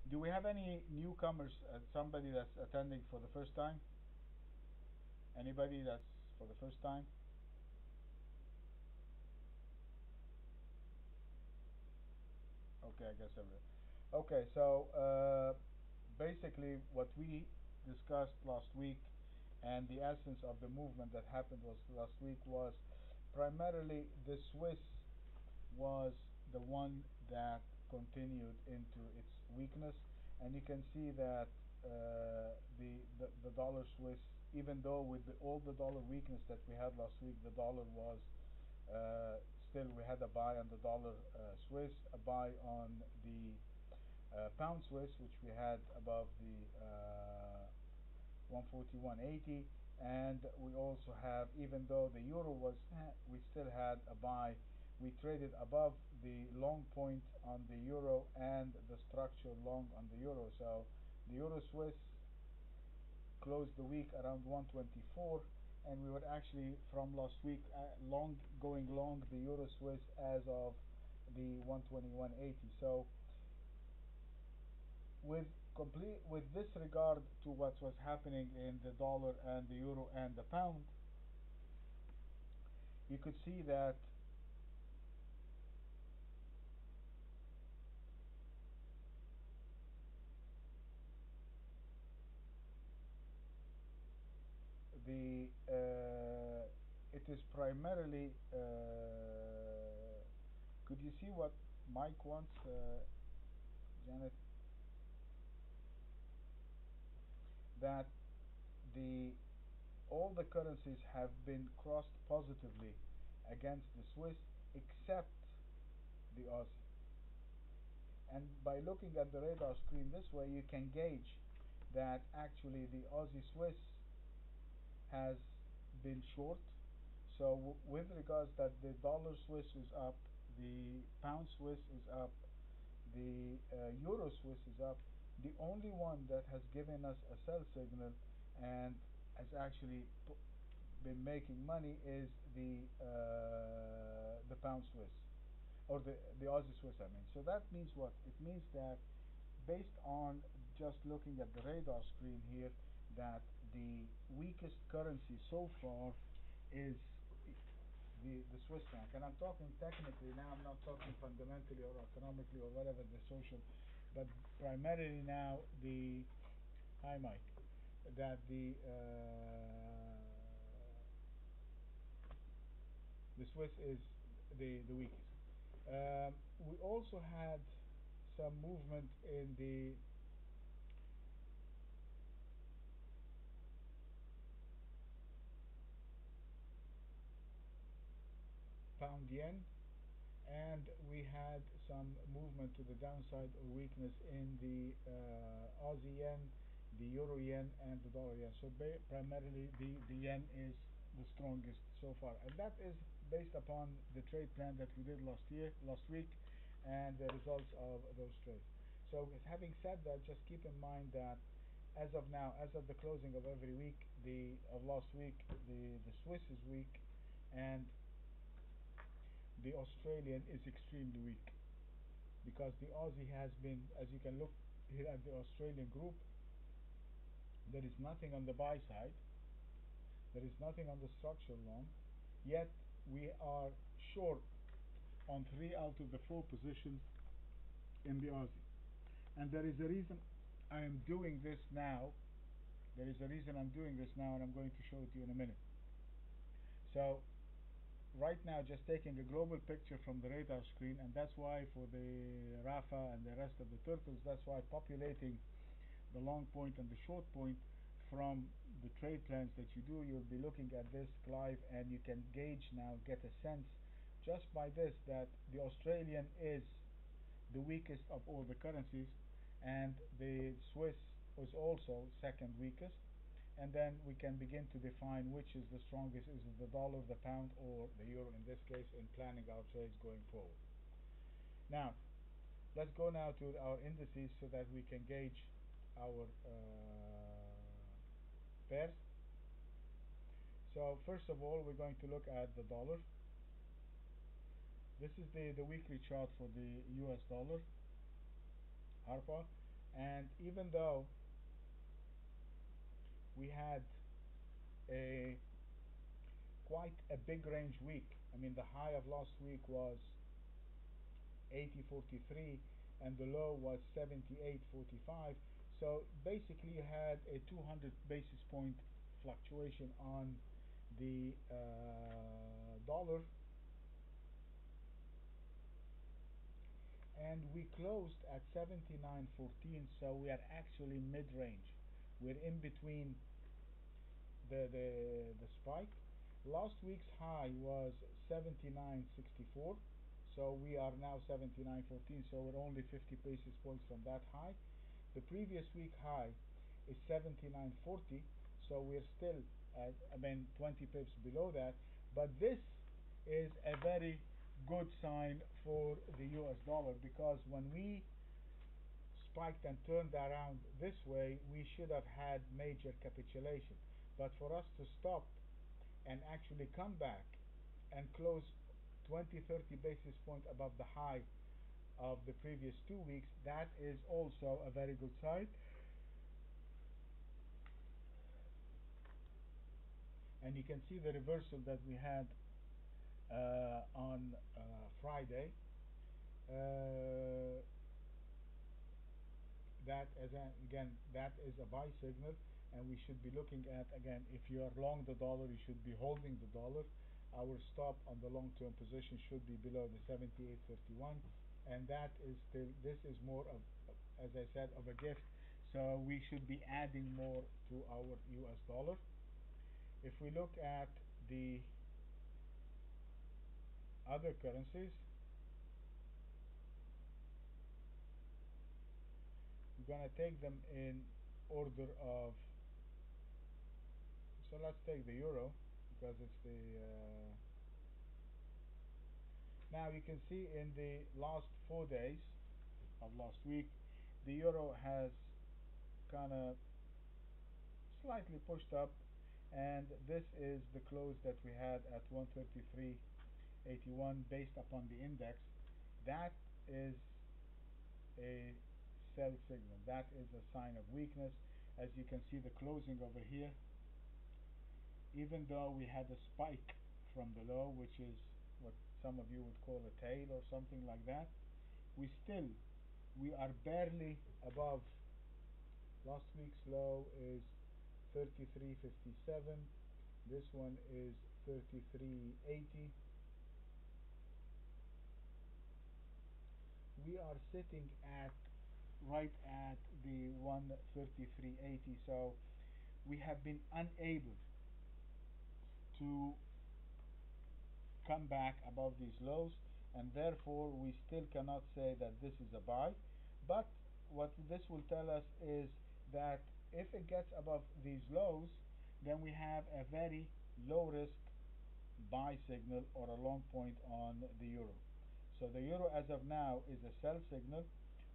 Do we have any newcomers? Somebody that's attending for the first time? Anybody that's for the first time? Okay, I guess everyone. Okay, so basically what we discussed last week and the essence of the movement that happened was last week was primarily the Swiss was the one that continued into its weakness, and you can see that the dollar Swiss, even though with all the dollar weakness that we had last week, the dollar was uh, still we had a buy on the dollar Swiss, a buy on the pound Swiss, which we had above the 141.80, and we also have, even though the euro was, we still had a buy. We traded above the long point on the euro and the structure long on the euro. So the euro Swiss closed the week around 124, and we were actually from last week long going long the euro Swiss as of the 121.80. So with complete with disregard to what was happening in the dollar and the euro and the pound, you could see that the it is primarily could you see what Mike wants, Janet? That the all the currencies have been crossed positively against the Swiss except the Aussie. And by looking at the radar screen this way, you can gauge that actually the Aussie Swiss has been short. So with regards that the dollar Swiss is up, the pound Swiss is up, the euro Swiss is up. The only one that has given us a sell signal and has actually been making money is the pound Swiss, or the Aussie Swiss, I mean. So that means what? It means that based on just looking at the radar screen here, that the weakest currency so far is the Swiss franc. And I'm talking technically now, I'm not talking fundamentally or economically or whatever the social, but primarily now hi Mike, that the Swiss is the weakest. We also had some movement in the pound yen, and we had some movement to the downside or weakness in the Aussie yen, the euro yen, and the dollar yen. So primarily the yen is the strongest so far, and that is based upon the trade plan that we did last week, and the results of those trades. So having said that, just keep in mind that as of now, as of the closing of every week, the of last week, the Swiss is weak, and the Australian is extremely weak, because the Aussie has been, as you can look here at the Australian group, there is nothing on the buy side, there is nothing on the structure long, yet we are short on 3 out of the 4 positions in the Aussie. And there is a reason I am doing this now. There is a reason I'm doing this now, and I'm going to show it to you in a minute. So right now, just taking a global picture from the radar screen, and that's why for the Rafa and the rest of the turtles, that's why populating the long point and the short point from the trade plans that you do, you'll be looking at this, Clive, and you can gauge now, get a sense just by this, that the Australian is the weakest of all the currencies, and the Swiss was also second weakest. And then we can begin to define which is the strongest. Is it the dollar, the pound, or the euro in this case, in planning our trades going forward? Now, let's go now to our indices so that we can gauge our pairs. So first of all, we're going to look at the dollar. This is the weekly chart for the US dollar, ARPA, And even though we had a quite a big range week, I mean the high of last week was 80.43 and the low was 78.45. So basically you had a 200 basis point fluctuation on the dollar, and we closed at 79.14, so we are actually mid-range. We're in between the spike. Last week's high was 79.64, so we are now 79.14, so we're only 50 basis points from that high. The previous week high is 79.40, so we're still at, I mean, 20 pips below that, but this is a very good sign for the US dollar, because when we spiked and turned around this way, we should have had major capitulation. But for us to stop and actually come back and close 20-30 basis points above the high of the previous 2 weeks, that is also a very good sign. And you can see the reversal that we had on Friday. That as again, that is a buy signal, and we should be looking at, again, if you are long the dollar, you should be holding the dollar. Our stop on the long-term position should be below the 78.31, and that is still, this is more of, as I said, of a gift, so we should be adding more to our US dollar. If we look at the other currencies, we're going to take them in order of, so let's take the euro because it's the now you can see in the last 4 days of last week the euro has kind of slightly pushed up, and this is the close that we had at 133.81 based upon the index. That is a sell signal, that is a sign of weakness. As you can see, the closing over here, even though we had a spike from the low, which is what some of you would call a tail or something like that, we are barely above. Last week's low is 33.57, this one is 33.80. We are sitting at right at the 133.80, so we have been unable to come back above these lows, and therefore we still cannot say that this is a buy. But what this will tell us is that if it gets above these lows, then we have a very low risk buy signal or a long point on the euro. So the euro as of now is a sell signal.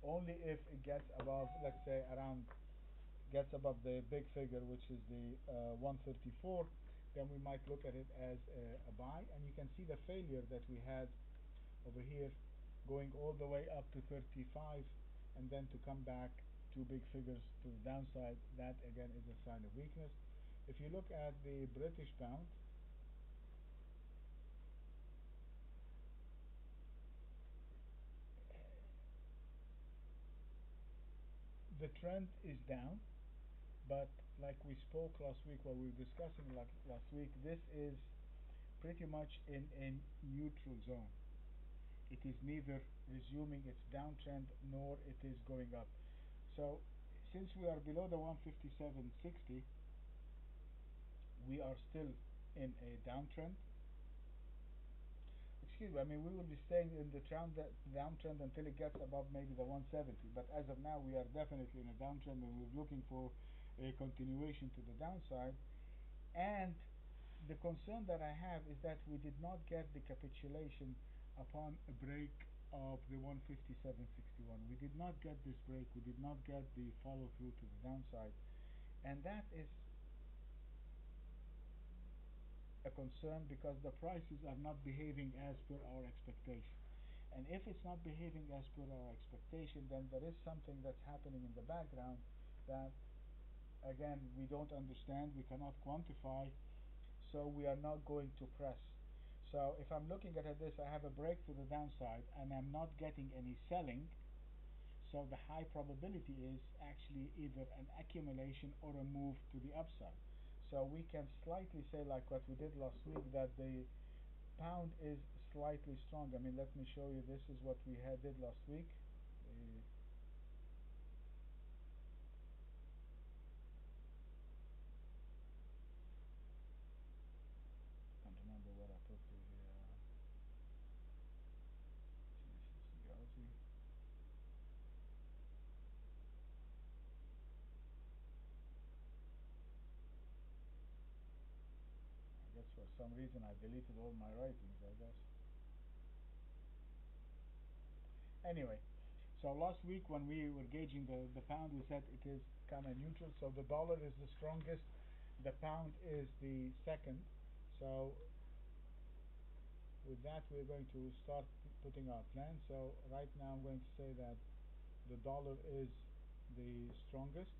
Only if it gets above, let's say around, gets above the big figure, which is the 134, then we might look at it as a buy. And you can see the failure that we had over here, going all the way up to 35 and then to come back two big figures to the downside. That again is a sign of weakness. If you look at the British pound, the trend is down, but like we spoke last week, while we were discussing last week, this is pretty much in a neutral zone. It is neither resuming its downtrend nor it is going up. So since we are below the 157.60, we are still in a downtrend. Excuse me, I mean, we will be staying in the downtrend until it gets above maybe the 170, but as of now we are definitely in a downtrend, and we're looking for a continuation to the downside. And the concern that I have is that we did not get the capitulation upon a break of the 157.61. We did not get this break, we did not get the follow through to the downside, and that is a concern because the prices are not behaving as per our expectation. And if it's not behaving as per our expectation, then there is something that's happening in the background that, again, we don't understand, we cannot quantify, so we are not going to press. So if I'm looking at this, I have a break to the downside and I'm not getting any selling, so the high probability is actually either an accumulation or a move to the upside. So we can slightly say, like what we did last week, that the pound is slightly strong. I mean, let me show you. This is what we did last week. Can't remember where I put the Aussie. I guess for some reason I deleted all my writings, I guess. Anyway, so last week when we were gauging the pound, we said it is kind of neutral. So the dollar is the strongest, the pound is the second. So with that, we're going to start putting our plan. So right now, I'm going to say that the dollar is the strongest.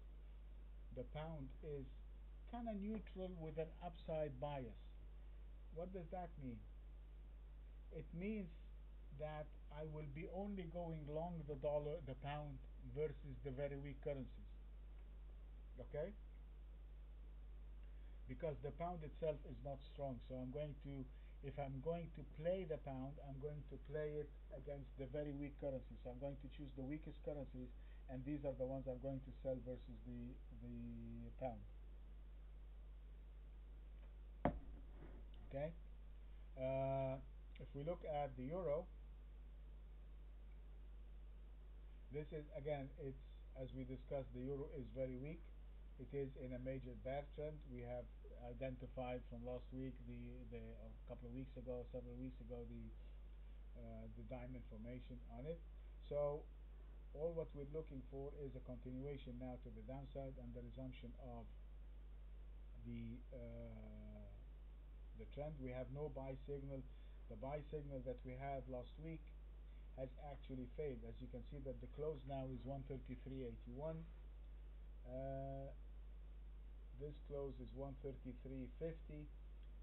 The pound is kind of neutral with an upside bias. What does that mean? It means that I will be only going long the dollar, the pound versus the very weak currencies. Okay? Because the pound itself is not strong. So if I'm going to play the pound, I'm going to play it against the very weak currencies. So I'm going to choose the weakest currencies, and these are the ones I'm going to sell versus the pound. Okay? If we look at the euro, this is again, it's as we discussed, the euro is very weak. It is in a major bear trend. We have identified from last week, a couple of weeks ago, several weeks ago, the diamond formation on it. So all what we're looking for is a continuation now to the downside and the resumption of the trend. We have no buy signal. The buy signal that we had last week has actually failed. As you can see that the close now is 133.81. This close is 133.50.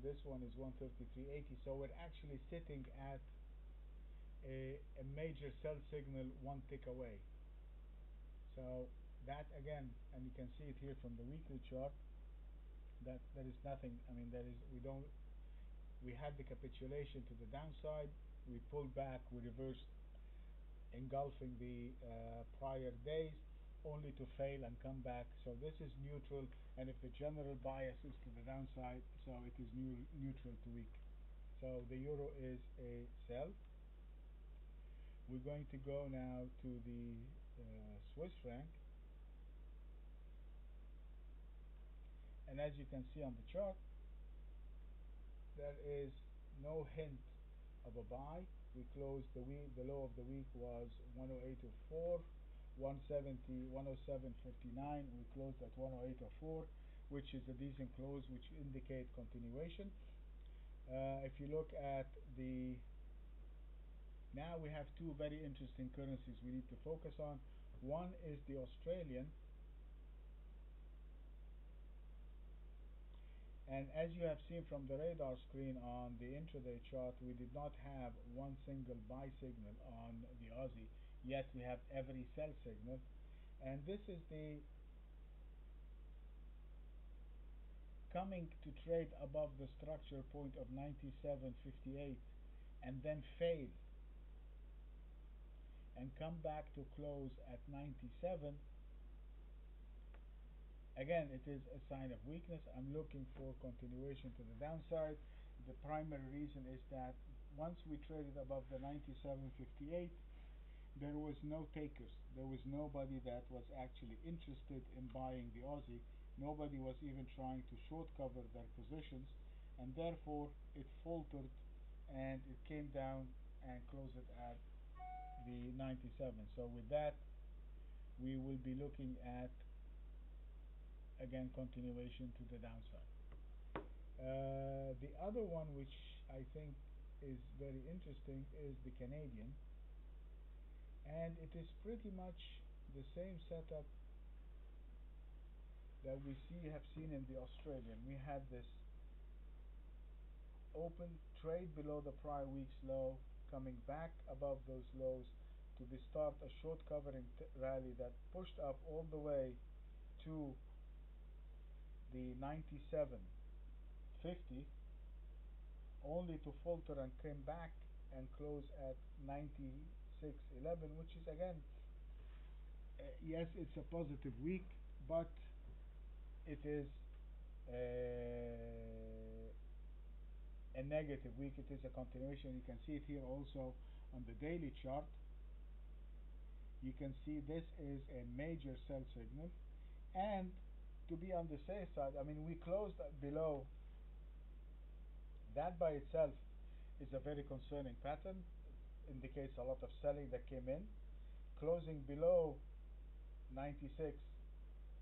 This one is 133.80. So we're actually sitting at a major sell signal one tick away. So that again, and you can see it here from the weekly chart, that there is nothing. I mean, we had the capitulation to the downside. We pulled back. We reversed, engulfing the prior days, only to fail and come back. So this is neutral, and if the general bias is to the downside, so it is neutral to weak. So the euro is a sell. We're going to go now to the Swiss franc, and as you can see on the chart, there is no hint of a buy. We closed the week, the low of the week was 108.04, 170, 107.59. We closed at 108.04, which is a decent close, which indicate continuation. If you look at now we have two very interesting currencies we need to focus on. One is the Australian, and as you have seen from the radar screen on the intraday chart, we did not have one single buy signal on the Aussie, yet we have every sell signal, and this is the coming to trade above the structure point of 97.58 and then fail and come back to close at 97. Again, it is a sign of weakness. I'm looking for continuation to the downside. The primary reason is that once we traded above the 97.58, there was no takers. There was nobody that was actually interested in buying the Aussie. Nobody was even trying to short cover their positions, and therefore it faltered and it came down and closed it at the 97. So with that, we will be looking at again continuation to the downside. The other one which I think is very interesting is the Canadian. and it is pretty much the same setup that we have seen in the Australian. We had this open trade below the prior week's low, coming back above those lows to be start a short covering rally that pushed up all the way to the 97.50, only to falter and came back and close at 96.11, which is again, yes, it's a positive week, but it is a negative week. It is a continuation. You can see it here also on the daily chart. You can see this is a major sell signal, and to be on the safe side, I mean, we closed below. That by itself is a very concerning pattern. It indicates a lot of selling that came in. Closing below 96,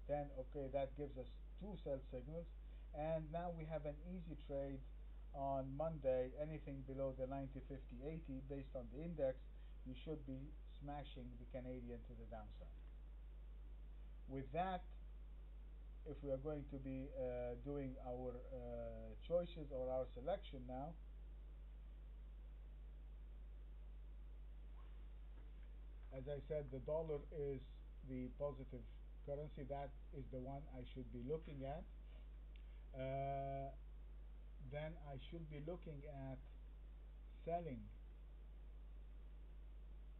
then okay, that gives us two sell signals, and now we have an easy trade on Monday. Anything below the 90.50.80 based on the index, you should be smashing the Canadian to the downside. With that, if we are going to be doing our choices or our selection now, as I said, the dollar is the positive currency. That is the one I should be looking at. Then I should be looking at selling.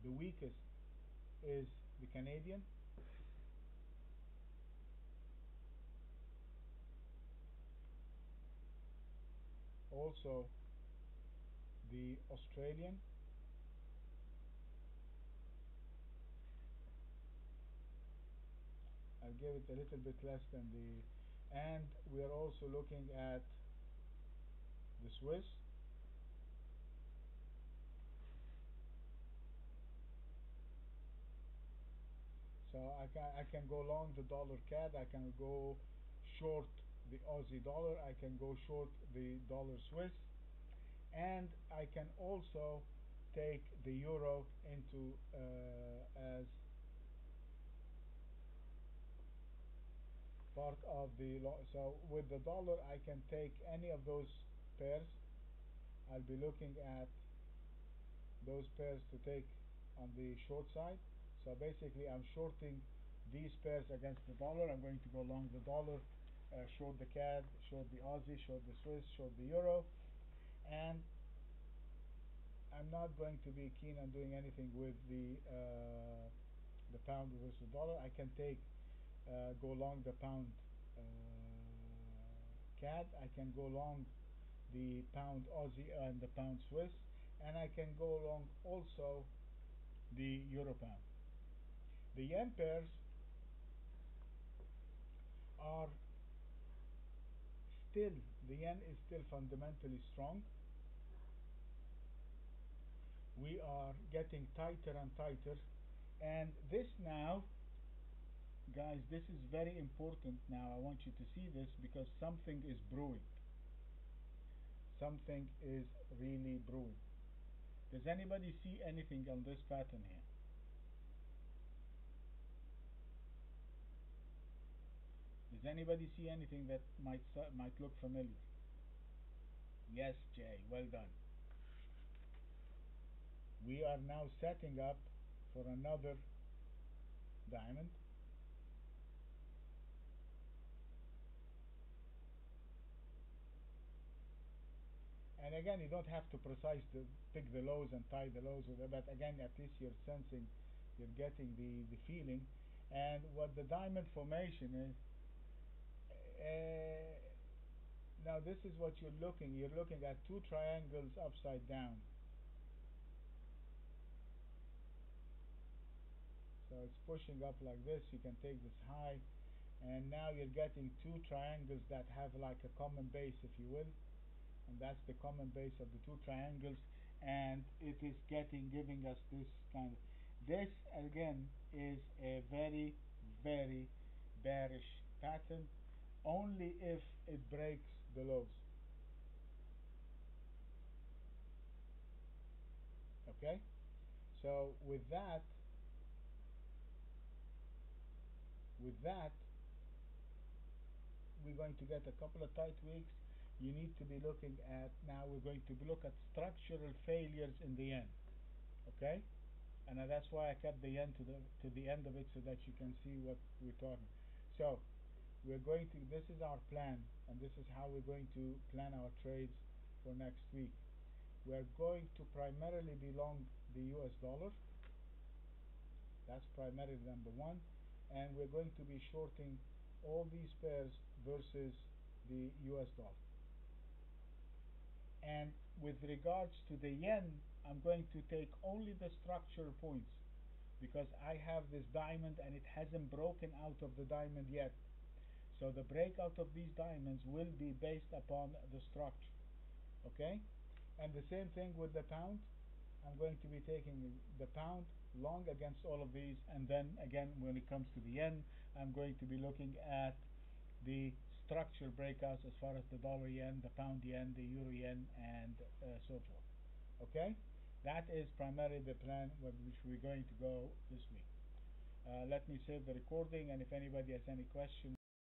The weakest is the Canadian. Also the Australian. I'll give it a little bit less than the, and we are also looking at the Swiss. So I can go long the dollar CAD, I can go short the Aussie dollar, I can go short the dollar Swiss, and I can also take the euro into as part of the so with the dollar I can take any of those pairs. I'll be looking at those pairs to take on the short side. So basically I'm shorting these pairs against the dollar. I'm going to go long the dollar, short the CAD, short the Aussie, short the Swiss, short the euro, and I'm not going to be keen on doing anything with the pound versus the dollar. I can take go long the pound CAD, I can go long the pound Aussie and the pound Swiss, and I can go long also the euro pound. The yen pairs are still, the yen is still fundamentally strong. We are getting tighter and tighter, and this now, guys, this is very important. Now I want you to see this because something is brewing. Something is really brewing. Does anybody see anything on this pattern here? Does anybody see anything that might look familiar? Yes, Jay, well done. We are now setting up for another diamond. And again, you don't have to pick the lows and tie the lows with it, but again, at least you're sensing, you're getting the feeling. And what the diamond formation is, now this is what you're looking at two triangles upside down. So it's pushing up like this. You can take this high, and now you're getting two triangles that have like a common base, if you will, and that's the common base of the two triangles, and it is giving us this kind of, this again is a very, very bearish pattern only if it breaks the lows. Okay, so with that, With that, we're going to get a couple of tight weeks. You need to be looking at, now we're going to look at structural failures in the yen. Okay? And that's why I kept the yen to the end of it so that you can see what we're talking. So we're going to, this is our plan, and this is how we're going to plan our trades for next week. We're going to primarily be long the US dollar. That's primarily number one. And we're going to be shorting all these pairs versus the US dollar. And with regards to the yen, I'm going to take only the structural points because I have this diamond and it hasn't broken out of the diamond yet. So the breakout of these diamonds will be based upon the structure. Okay? And the same thing with the pound. I'm going to be taking the pound long against all of these, and then again when it comes to the yen, I'm going to be looking at the structural breakouts as far as the dollar yen, the pound yen, the euro yen, and so forth. Okay? That is primarily the plan with which we're going to go this week. Let me save the recording, and if anybody has any question